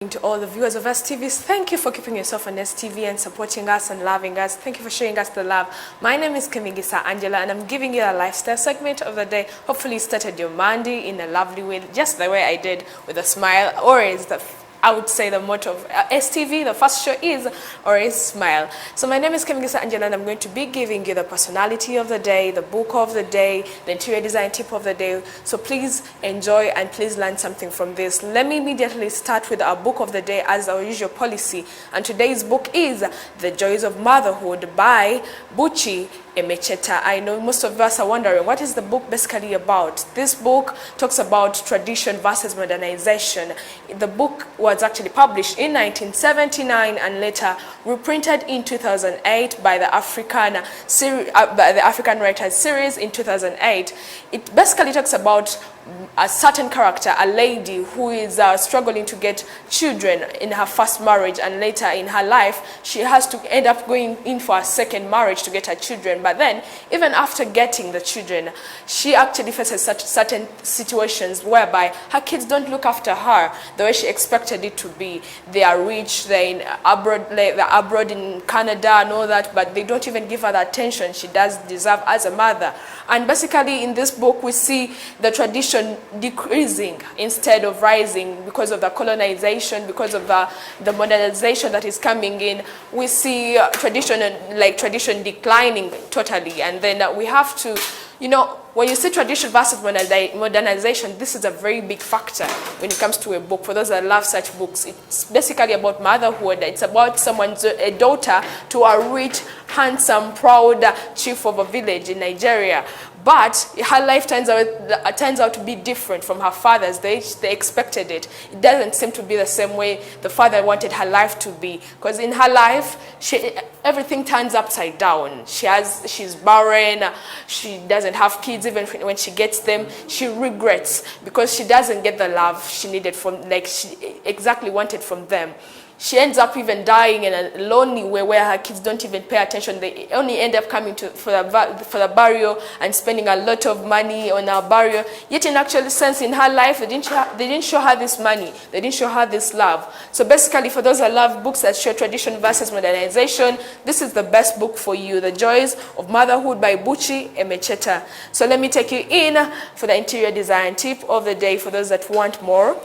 To all the viewers of STVs, thank you for keeping yourself on STV and supporting us and loving us. Thank you for showing us the love. My name is Kimigisa Angela and I'm giving you a lifestyle segment of the day. Hopefully you started your Monday in a lovely way, just the way I did, with a smile. Or is the I would say the motto of STV, the first show is always smile. So my name is Kimigisa Angela and I'm going to be giving you the personality of the day, the book of the day, the interior design tip of the day. So please enjoy and please learn something from this. Let me immediately start with our book of the day as our usual policy. And today's book is The Joys of Motherhood by Buchi Emecheta. I know most of us are wondering, what is the book basically about? This book talks about tradition versus modernization. The book was actually published in 1979 and later reprinted in 2008 by the African Writers Series in 2008. It basically talks about a certain character, a lady who is struggling to get children in her first marriage, and later in her life she has to end up going in for a second marriage to get her children. But then even after getting the children, she actually faces such certain situations whereby her kids don't look after her the way she expected it to be. They are rich, they're abroad in Canada and all that, but they don't even give her the attention she does deserve as a mother. And basically in this book we see the tradition decreasing instead of rising because of the colonization, because of the modernization that is coming in. We see tradition declining totally, and then we have to, when you say tradition versus modernization, this is a very big factor when it comes to a book. For those that love such books, it's basically about motherhood. It's about a daughter to a rich, handsome, proud chief of a village in Nigeria. But her life turns out to be different from her father's. They expected it. It doesn't seem to be the same way the father wanted her life to be. Because in her life, everything turns upside down. She's barren. She doesn't have kids. Even when she gets them, she regrets because she doesn't get the love she needed she exactly wanted from them. She ends up even dying in a lonely way where her kids don't even pay attention. They only end up coming for the burial and spending a lot of money on our burial. Yet in actual sense, in her life, they didn't show her this money. They didn't show her this love. So basically, for those that love books that show tradition versus modernization, this is the best book for you. The Joys of Motherhood by Buchi Emecheta. So let me take you in for the interior design tip of the day for those that want more.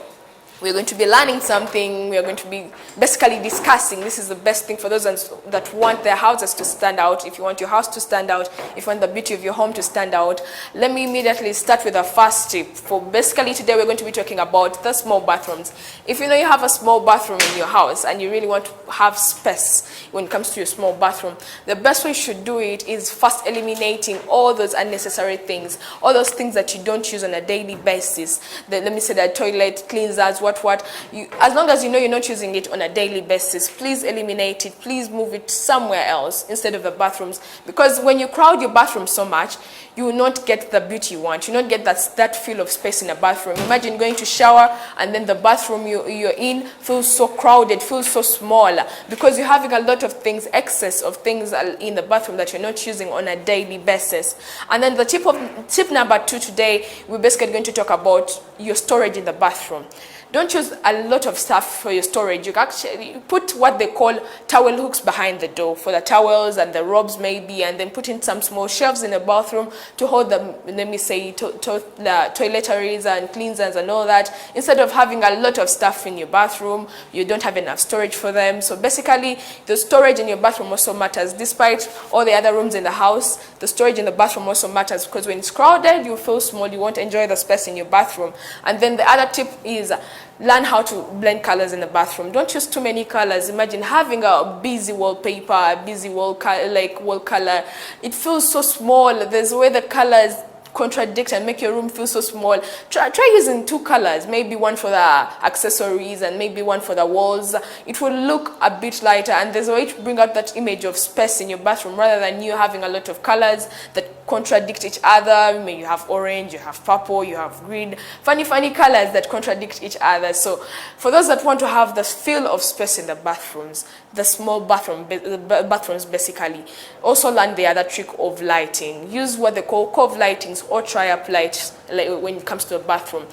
We're going to be learning something. We are going to be basically discussing. This is the best thing for those that want their houses to stand out. If you want your house to stand out, if you want the beauty of your home to stand out, let me immediately start with the first tip. For basically today, we're going to be talking about the small bathrooms. If you know you have a small bathroom in your house and you really want to have space when it comes to your small bathroom, the best way you should do it is first eliminating all those unnecessary things, all those things that you don't use on a daily basis. Let me say the toilet cleansers, as long as you know you're not using it on a daily basis, please eliminate it. Please move it somewhere else instead of the bathrooms. Because when you crowd your bathroom so much, you will not get the beauty you want. You will not get that feel of space in a bathroom. Imagine going to shower and then the bathroom you're in feels so crowded, feels so small, because you're having a lot of things, excess of things in the bathroom that you're not using on a daily basis. And then the tip number 2 today, we're basically going to talk about your storage in the bathroom. Don't use a lot of stuff for your storage. You can actually put what they call towel hooks behind the door for the towels and the robes maybe, and then put in some small shelves in the bathroom to hold them, let me say, the toiletries and cleansers and all that. Instead of having a lot of stuff in your bathroom, you don't have enough storage for them. So basically, the storage in your bathroom also matters. Despite all the other rooms in the house, the storage in the bathroom also matters, because when it's crowded, you feel small, you won't enjoy the space in your bathroom. And then the other tip is learn how to blend colors in the bathroom. Don't use too many colors. Imagine having a busy wallpaper, a busy wall color. It feels so small. There's a way the colors contradict and make your room feel so small. Try using 2 colors, maybe one for the accessories and maybe one for the walls. It will look a bit lighter, and there's a way to bring out that image of space in your bathroom rather than you having a lot of colors that contradict each other. Maybe you have orange, you have purple, you have green, funny colors that contradict each other. So for those that want to have the feel of space in the bathrooms, the small bathrooms basically, also learn the other trick of lighting. Use what they call cove lightings or tri-up lights when it comes to a bathroom.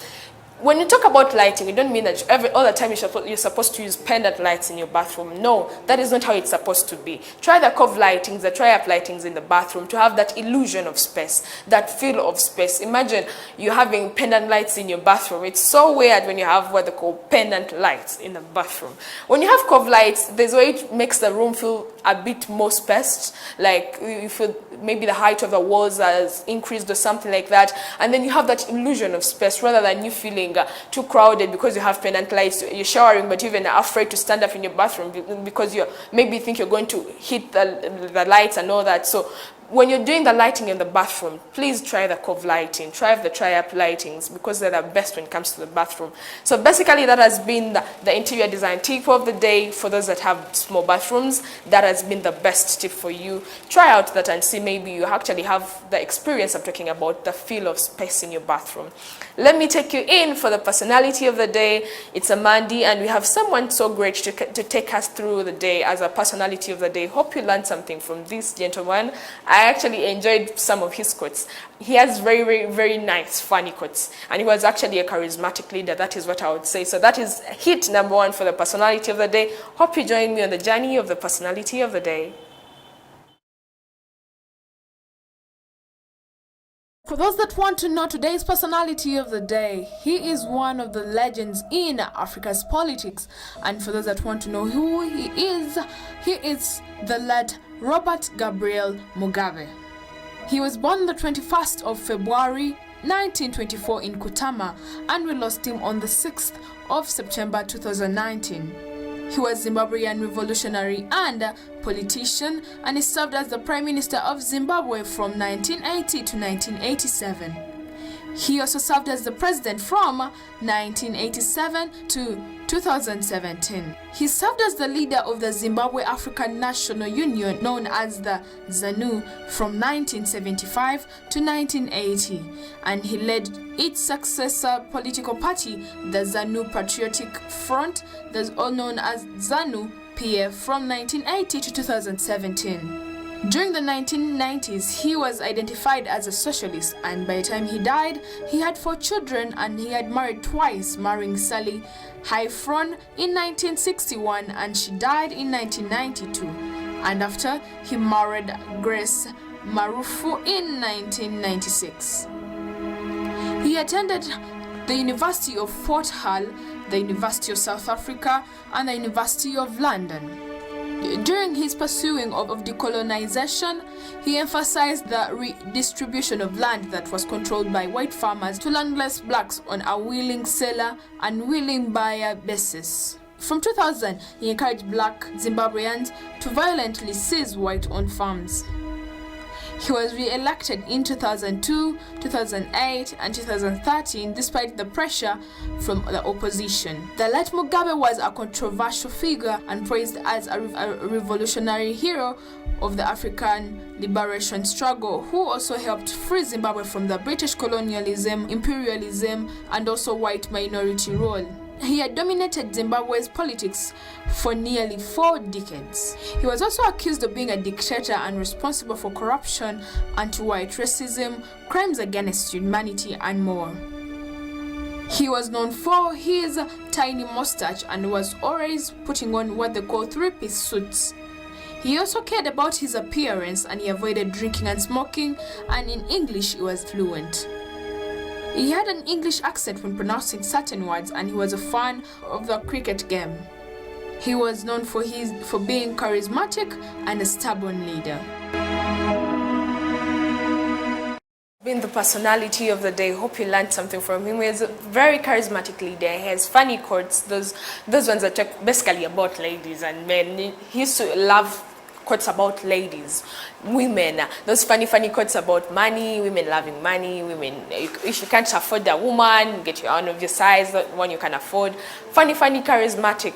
When you talk about lighting, it don't mean that all the time you're supposed to use pendant lights in your bathroom. No, that is not how it's supposed to be. Try the curved lightings, the tri-up lightings in the bathroom to have that illusion of space, that feel of space. Imagine you having pendant lights in your bathroom. It's so weird when you have what they call pendant lights in the bathroom. When you have curved lights, there's a way it makes the room feel a bit more spaced, like you feel maybe the height of the walls has increased or something like that, and then you have that illusion of space rather than you feeling too crowded because you have pendant lights. You're showering, but you're even afraid to stand up in your bathroom because you maybe think you're going to hit the lights and all that. So when you're doing the lighting in the bathroom, please try the curved lighting, try the tri-up lightings, because they're the best when it comes to the bathroom. So basically that has been the interior design tip of the day. For those that have small bathrooms, that has been the best tip for you. Try out that and see maybe you actually have the experience I'm talking about, the feel of space in your bathroom. Let me take you in for the personality of the day. It's a Monday and we have someone so great to take us through the day as a personality of the day. Hope you learned something from this gentleman. I actually enjoyed some of his quotes. He has very, very, very nice, funny quotes. And he was actually a charismatic leader. That is what I would say. So that is hit number one for the personality of the day. Hope you join me on the journey of the personality of the day. For those that want to know today's personality of the day, he is one of the legends in Africa's politics. And for those that want to know who he is the late Robert Gabriel Mugabe. He was born the 21st of February 1924 in Kutama, and we lost him on the 6th of September 2019. He was Zimbabwean revolutionary and politician, and he served as the Prime Minister of Zimbabwe from 1980 to 1987. He also served as the president from 1987 to 2017. He served as the leader of the Zimbabwe African National Union, known as the ZANU, from 1975 to 1980, and he led its successor political party, the ZANU Patriotic Front, that's all known as ZANU-PF, from 1980 to 2017. During the 1990s, he was identified as a socialist, and by the time he died, he had 4 children and he had married twice, marrying Sally Hyfron in 1961 and she died in 1992. And after, he married Grace Marufu in 1996. He attended the University of Fort Hall, the University of South Africa, and the University of London. During his pursuing of decolonization, he emphasized the redistribution of land that was controlled by white farmers to landless blacks on a willing seller and willing buyer basis. From 2000, he encouraged black Zimbabweans to violently seize white-owned farms. He was re-elected in 2002, 2008 and 2013 despite the pressure from the opposition. The late Mugabe was a controversial figure and praised as a revolutionary hero of the African liberation struggle, who also helped free Zimbabwe from the British colonialism, imperialism and also white minority rule. He had dominated Zimbabwe's politics for nearly 4 decades. He was also accused of being a dictator and responsible for corruption, anti-white racism, crimes against humanity, and more. He was known for his tiny mustache and was always putting on what they call 3-piece suits. He also cared about his appearance and he avoided drinking and smoking, and in English he was fluent. He had an English accent when pronouncing certain words, and he was a fan of the cricket game. He was known for being charismatic and a stubborn leader. Being the personality of the day, hope you learned something from him. He's a very charismatic leader. He has funny quotes, those ones that talk basically about ladies and men. He used to love quotes about ladies, women, those funny quotes about money, women loving money, women, if you can't afford a woman, get your own of your size, the one you can afford. Funny, charismatic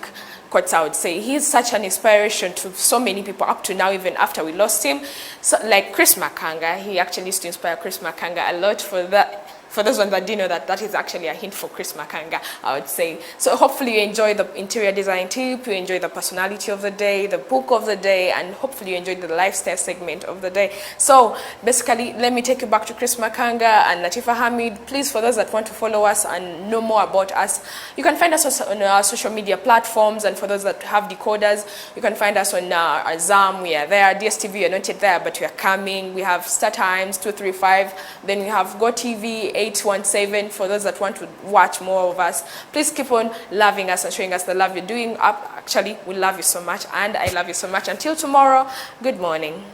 quotes, I would say. He's such an inspiration to so many people up to now, even after we lost him. So, like Chris Makanga, he actually used to inspire Chris Makanga a lot for For those ones that didn't know that, that is actually a hint for Chris Makanga, I would say. So hopefully you enjoy the interior design tip, you enjoy the personality of the day, the book of the day, and hopefully you enjoyed the lifestyle segment of the day. So basically, let me take you back to Chris Makanga and Latifa Hamid. Please, for those that want to follow us and know more about us, you can find us on our social media platforms, and for those that have decoders, you can find us on Azam. We are there. DSTV, we are not yet there, but we are coming. We have Star Times 235, then we have GoTV 817 for those that want to watch more of us. Please keep on loving us and showing us the love you're doing. Actually, we love you so much, and I love you so much. Until tomorrow, good morning.